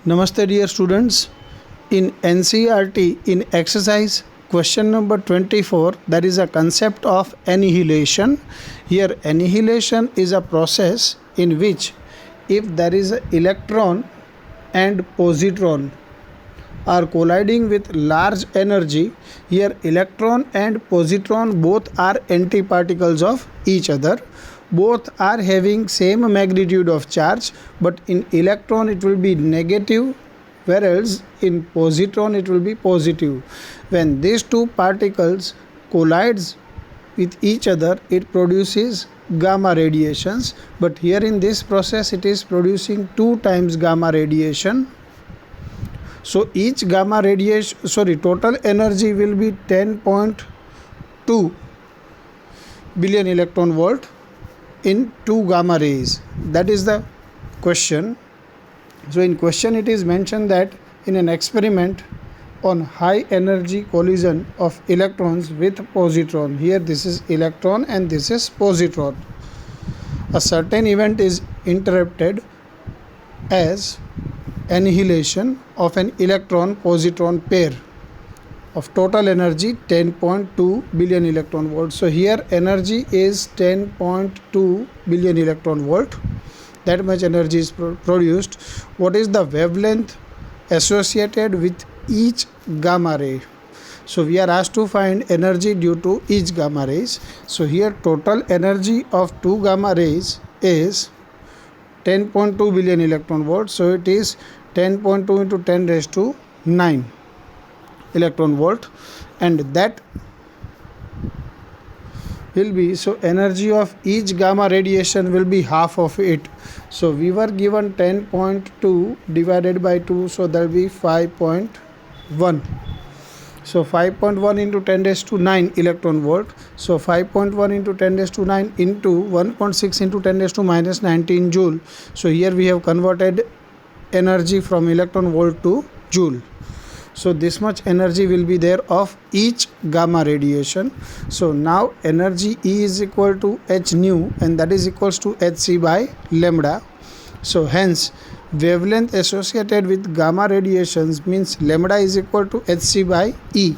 Namaste dear students. In NCERT in exercise question number 24 there is a concept of annihilation. Here annihilation is a process in which if there is an electron and positron are colliding with large energy, here electron and positron both are antiparticles of each other, both are having same magnitude of charge, but in electron it will be negative whereas in positron it will be positive. When these two particles collides with each other, it produces gamma radiations, but here in this process it is producing 2 times gamma radiation. So each gamma radiation, total energy will be 10.2 billion electron volt in 2 gamma rays. That is the question. So in question it is mentioned that in an experiment on high energy collision of electrons with positron, here this is electron and this is positron, a certain event is interrupted as annihilation of an electron positron pair of total energy 10.2 billion electron volt. So here energy is 10.2 billion electron volt. That much energy is produced. What is the wavelength associated with each gamma ray? So we are asked to find energy due to each gamma rays. So here total energy of 2 gamma rays is 10.2 billion electron volt. So it is 10.2 into 10 raised to 9 electron volt, and that will be, so energy of each gamma radiation will be half of it. So we were given 10.2 divided by 2, so that will be 5.1. So 5.1 into 10 raised to 9 electron volt. So 5.1 into 10 raised to 9 into 1.6 into 10 raised to minus 19 joule. So here we have converted energy from electron volt to joule. So this much energy will be there of each gamma radiation. So now energy E is equal to h nu, and that is equals to hc by lambda. So hence wavelength associated with gamma radiations means lambda is equal to hc by E.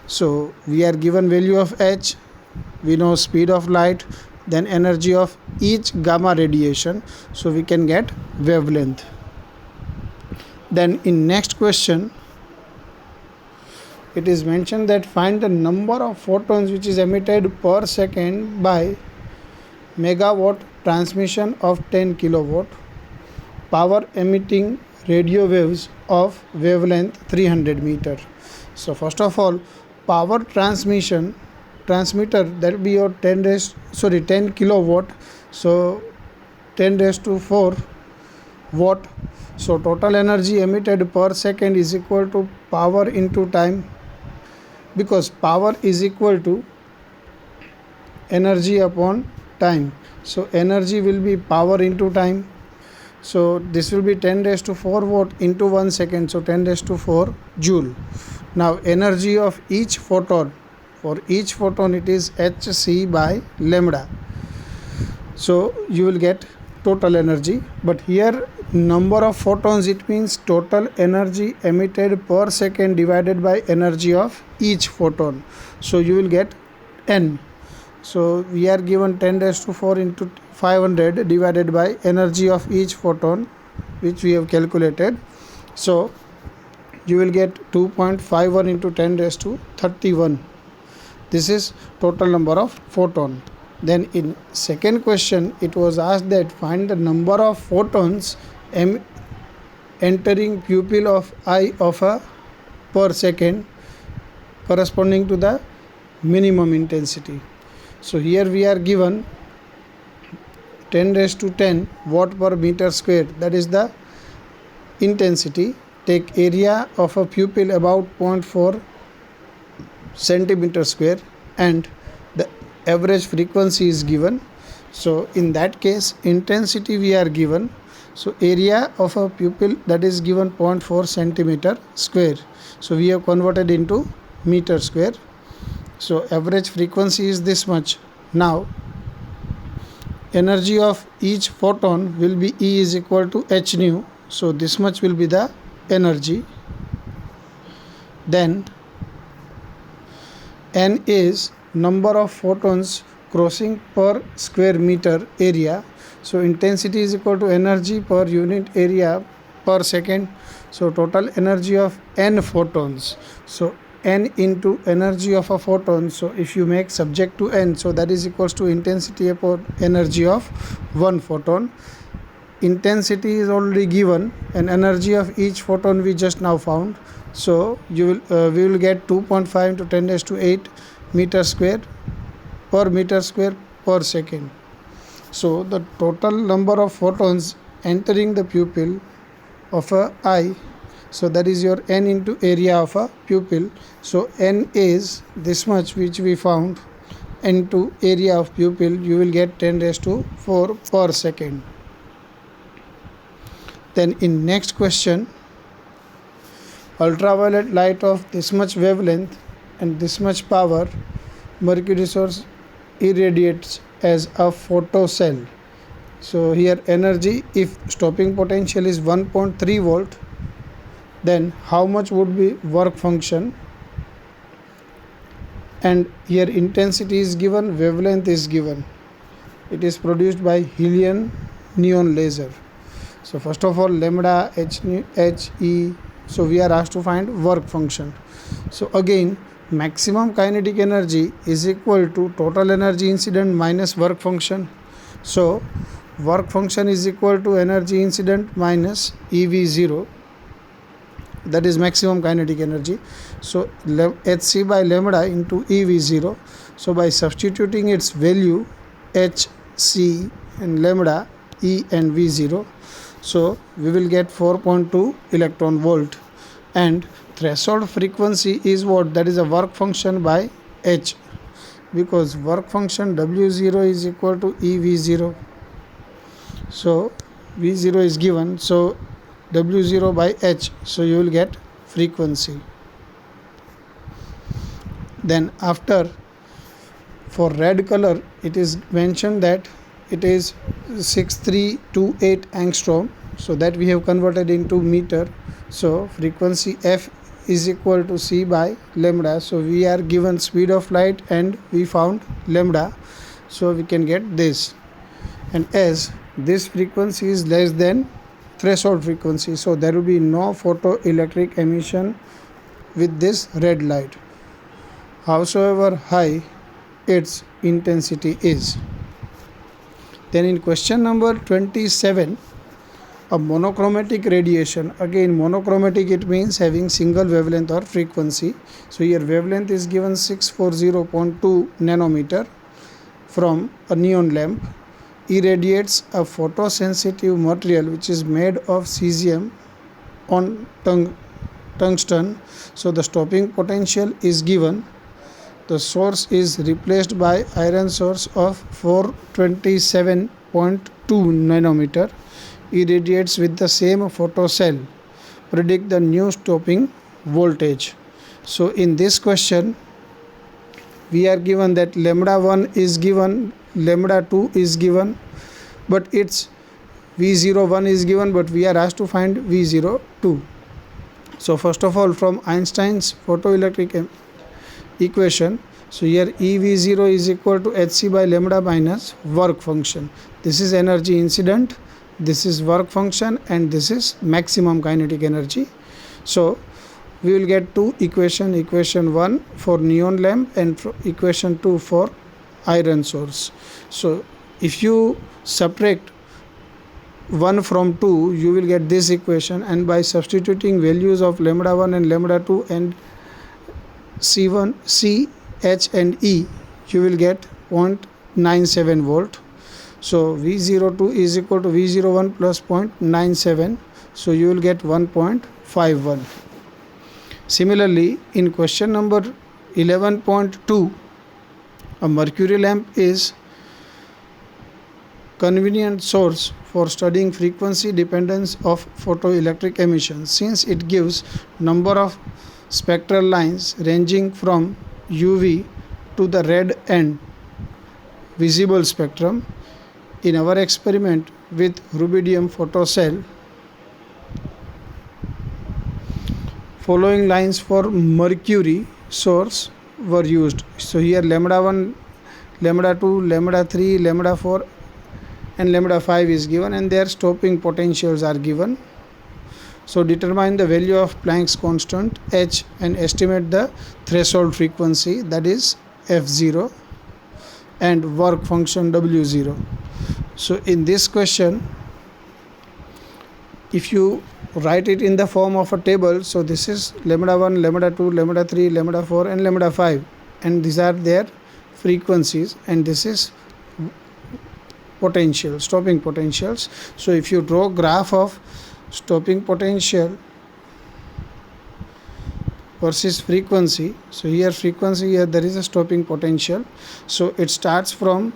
So we are given value of h, we know speed of light, then energy of each gamma radiation, so we can get wavelength. Then in next question it is mentioned that find the number of photons which is emitted per second by megawatt transmission of 10 kilowatt power emitting radio waves of wavelength 300 meter. So first of all, power transmitter, that will be your 10 kilowatt, so 10 raised to 4 watt. So total energy emitted per second is equal to power into time, because power is equal to energy upon time. So energy will be power into time. So this will be 10 raised to 4 watt into 1 second. So 10 raised to 4 joule. Now energy of each photon, for each photon it is hc by lambda. So you will get total energy, but here number of photons, it means total energy emitted per second divided by energy of each photon. So you will get n. So we are given 10 raised to 4 into 500 divided by energy of each photon, which we have calculated. So you will get 2.51 into 10 raised to 31. This is total number of photon. Then in second question it was asked that find the number of photons entering pupil of eye of a per second corresponding to the minimum intensity. So here we are given 10 raised to 10 watt per meter square, that is the intensity. Take area of a pupil about 0.4 centimeter square, and the average frequency is given. So in that case intensity we are given, so area of a pupil that is given 0.4 centimeter square. So we have converted into meter square. So average frequency is this much. Now energy of each photon will be E is equal to h nu. So this much will be the energy. Then N is number of photons crossing per square meter area. So intensity is equal to energy per unit area per second. So total energy of n photons. So n into energy of a photon. So if you make subject to n, so that is equals to intensity upon energy of one photon. Intensity is already given and energy of each photon we just now found. So we will get 2.5 to 10 raised to 8 meter square per second. So the total number of photons entering the pupil of a eye, so that is your n into area of a pupil. So n is this much which we found into area of pupil, you will get 10 raised to 4 per second. Then in next question, ultraviolet light of this much wavelength and this much power, mercury source irradiates as a photocell. So here energy, if stopping potential is 1.3 volt, then how much would be work function? And here intensity is given, wavelength is given. It is produced by helium neon laser. So first of all, lambda h e. So we are asked to find work function. So again, maximum kinetic energy is equal to total energy incident minus work function. So work function is equal to energy incident minus EV0, that is maximum kinetic energy. So hc by lambda into EV0. So by substituting its value hc and lambda, E and V0, so we will get 4.2 electron volt. And threshold frequency is what? That is a work function by H, because work function W0 is equal to EV0. So V0 is given, so W0 by H, so you will get frequency. Then after, for red color, it is mentioned that it is 6328 angstrom, so that we have converted into meter. So frequency F is equal to c by lambda. So we are given speed of light and we found lambda, so we can get this. And as this frequency is less than threshold frequency, so there will be no photoelectric emission with this red light, howsoever high its intensity is. Then in question number 27, a monochromatic radiation. Again, monochromatic, it means having single wavelength or frequency. So here wavelength is given 640.2 nanometer from a neon lamp, irradiates a photosensitive material which is made of cesium on tungsten. So the stopping potential is given. The source is replaced by iron source of 427.2 nanometer, irradiates with the same photocell. Predict the new stopping voltage. So in this question, we are given that lambda 1 is given, lambda 2 is given, but its V01 is given, but we are asked to find V02. So first of all, from Einstein's photoelectric equation, so here EV0 is equal to hc by lambda minus work function. This is energy incident, this is work function, and this is maximum kinetic energy. So we will get two equation, equation 1 for neon lamp and equation 2 for iron source. So if you subtract 1 from 2, you will get this equation, and by substituting values of lambda 1 and lambda 2 and C1, C, H and E, you will get 0.97 volt. So V02 is equal to V01 plus 0.97, so you will get 1.51. Similarly, in question number 11.2, a mercury lamp is convenient source for studying frequency dependence of photoelectric emission, since it gives number of spectral lines ranging from UV to the red end visible spectrum. In our experiment with rubidium photocell, following lines for mercury source were used. So here lambda 1, lambda 2, lambda 3, lambda 4 and lambda 5 is given, and their stopping potentials are given. So determine the value of Planck's constant H and estimate the threshold frequency, that is F0, and work function W0. So in this question, if you write it in the form of a table, so this is lambda 1, lambda 2, lambda 3, lambda 4 and lambda 5, and these are their frequencies, and this is potential, stopping potentials. So if you draw graph of stopping potential versus frequency, so here frequency, here there is a stopping potential. So it starts from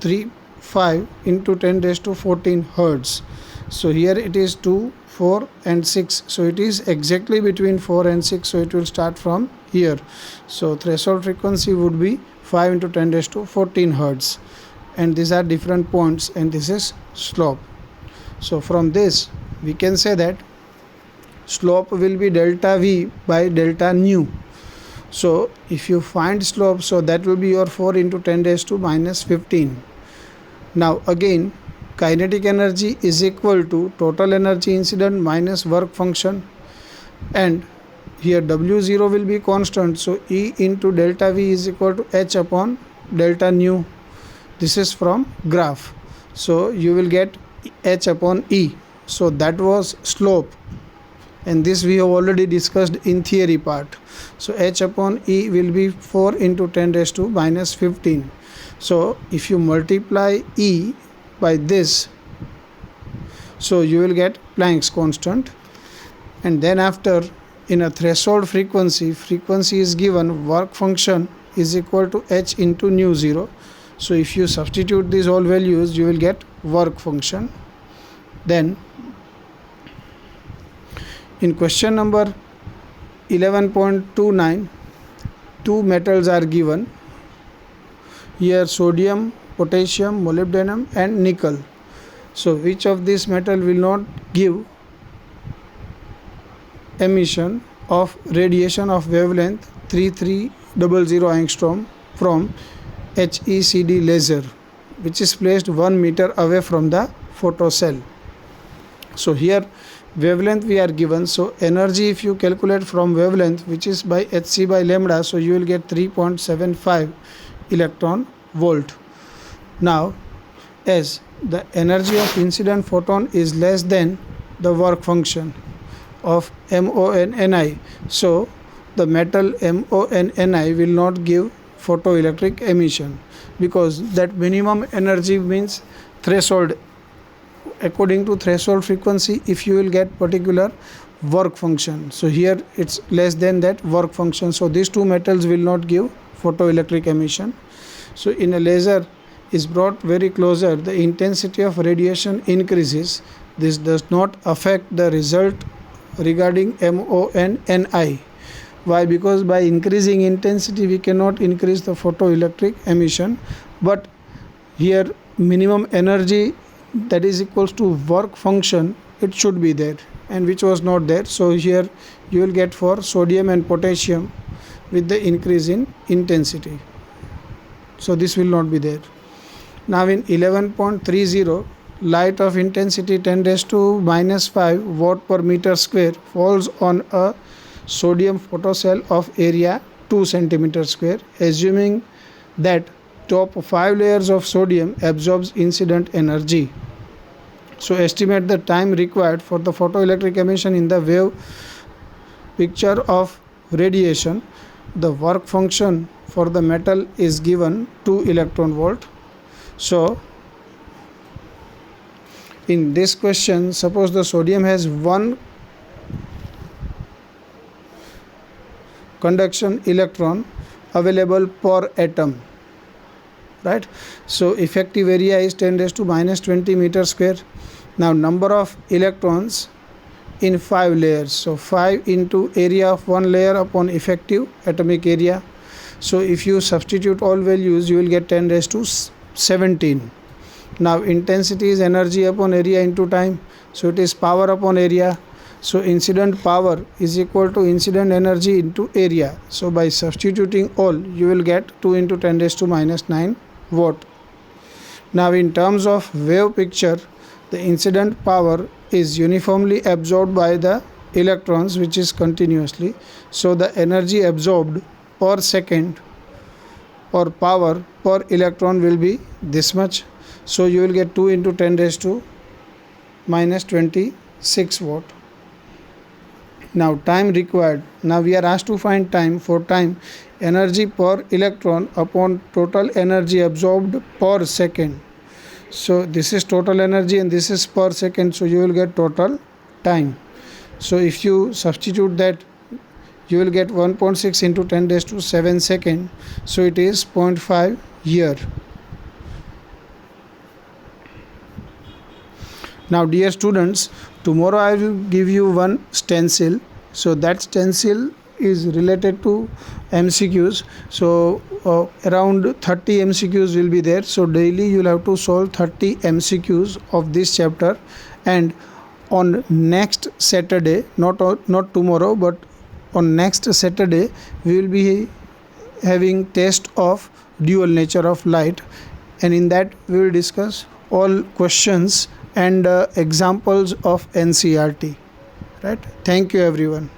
5 into 10 raised to 14 hertz. So here it is 2, 4 and 6. So it is exactly between 4 and 6. So it will start from here. So threshold frequency would be 5 into 10 raised to 14 hertz. And these are different points, and this is slope. So from this we can say that slope will be delta V by delta nu. So if you find slope, so that will be your 4 into 10 raised to minus 15. Now again, kinetic energy is equal to total energy incident minus work function, and here W0 will be constant. So E into delta V is equal to H upon delta nu. This is from graph. So you will get H upon E. So that was slope, and this we have already discussed in theory part. So H upon E will be 4 into 10 raised to minus 15. So if you multiply E by this, so you will get Planck's constant, and then after in a threshold frequency is given, work function is equal to H into nu 0. So if you substitute these all values, you will get work function. Then in question number 11.29, two metals are given. Here sodium, potassium, molybdenum and nickel. So which of these metal will not give emission of radiation of wavelength 3300 angstrom from HECD laser, which is placed 1 meter away from the photocell. So here wavelength we are given. So energy, if you calculate from wavelength, which is by Hc by lambda, so you will get 3.75 electron volt. Now as the energy of incident photon is less than the work function of MONNI, so the metal MONNI will not give photoelectric emission, because that minimum energy means threshold. According to threshold frequency, if you will get particular work function, so here it's less than that work function, so these two metals will not give photoelectric emission. So in a laser is brought very closer, the intensity of radiation increases. This does not affect the result regarding MONNI. Why? Because by increasing intensity we cannot increase the photoelectric emission, but here minimum energy, that is equals to work function, it should be there, and which was not there. So here you will get for sodium and potassium with the increase in intensity, so this will not be there. Now in 11.30, light of intensity 10 raised to minus 5 watt per meter square falls on a sodium photocell of area 2 centimeter square, assuming that top 5 layers of sodium absorbs incident energy. So estimate the time required for the photoelectric emission in the wave picture of radiation. The work function for the metal is given 2 electron volt. So in this question, suppose the sodium has 1 conduction electron available per atom, right? So effective area is 10 raised to minus 20 meter square. Now number of electrons in 5 layers, so 5 into area of 1 layer upon effective atomic area. So if you substitute all values, you will get 10 raised to 17. Now intensity is energy upon area into time, so it is power upon area. So incident power is equal to incident energy into area. So by substituting all, you will get 2 into 10 raised to minus 9 watt. Now in terms of wave picture, the incident power is uniformly absorbed by the electrons, which is continuously. So the energy absorbed per second or power per electron will be this much. So you will get 2 into 10 raised to minus 26 watt. Now time required. Now we are asked to find time. For time, energy per electron upon total energy absorbed per second. So this is total energy and this is per second. So you will get total time. So if you substitute that, you will get 1.6 into 10 raised to 7 second. So it is 0.5 year. Now dear students, tomorrow I will give you one stencil. So that stencil is related to MCQs. So around 30 MCQs will be there. So daily you will have to solve 30 MCQs of this chapter. And on next Saturday, not tomorrow, but on next Saturday, we will be having test of dual nature of light. And in that we will discuss all questions and examples of NCERT. Right? Thank you everyone.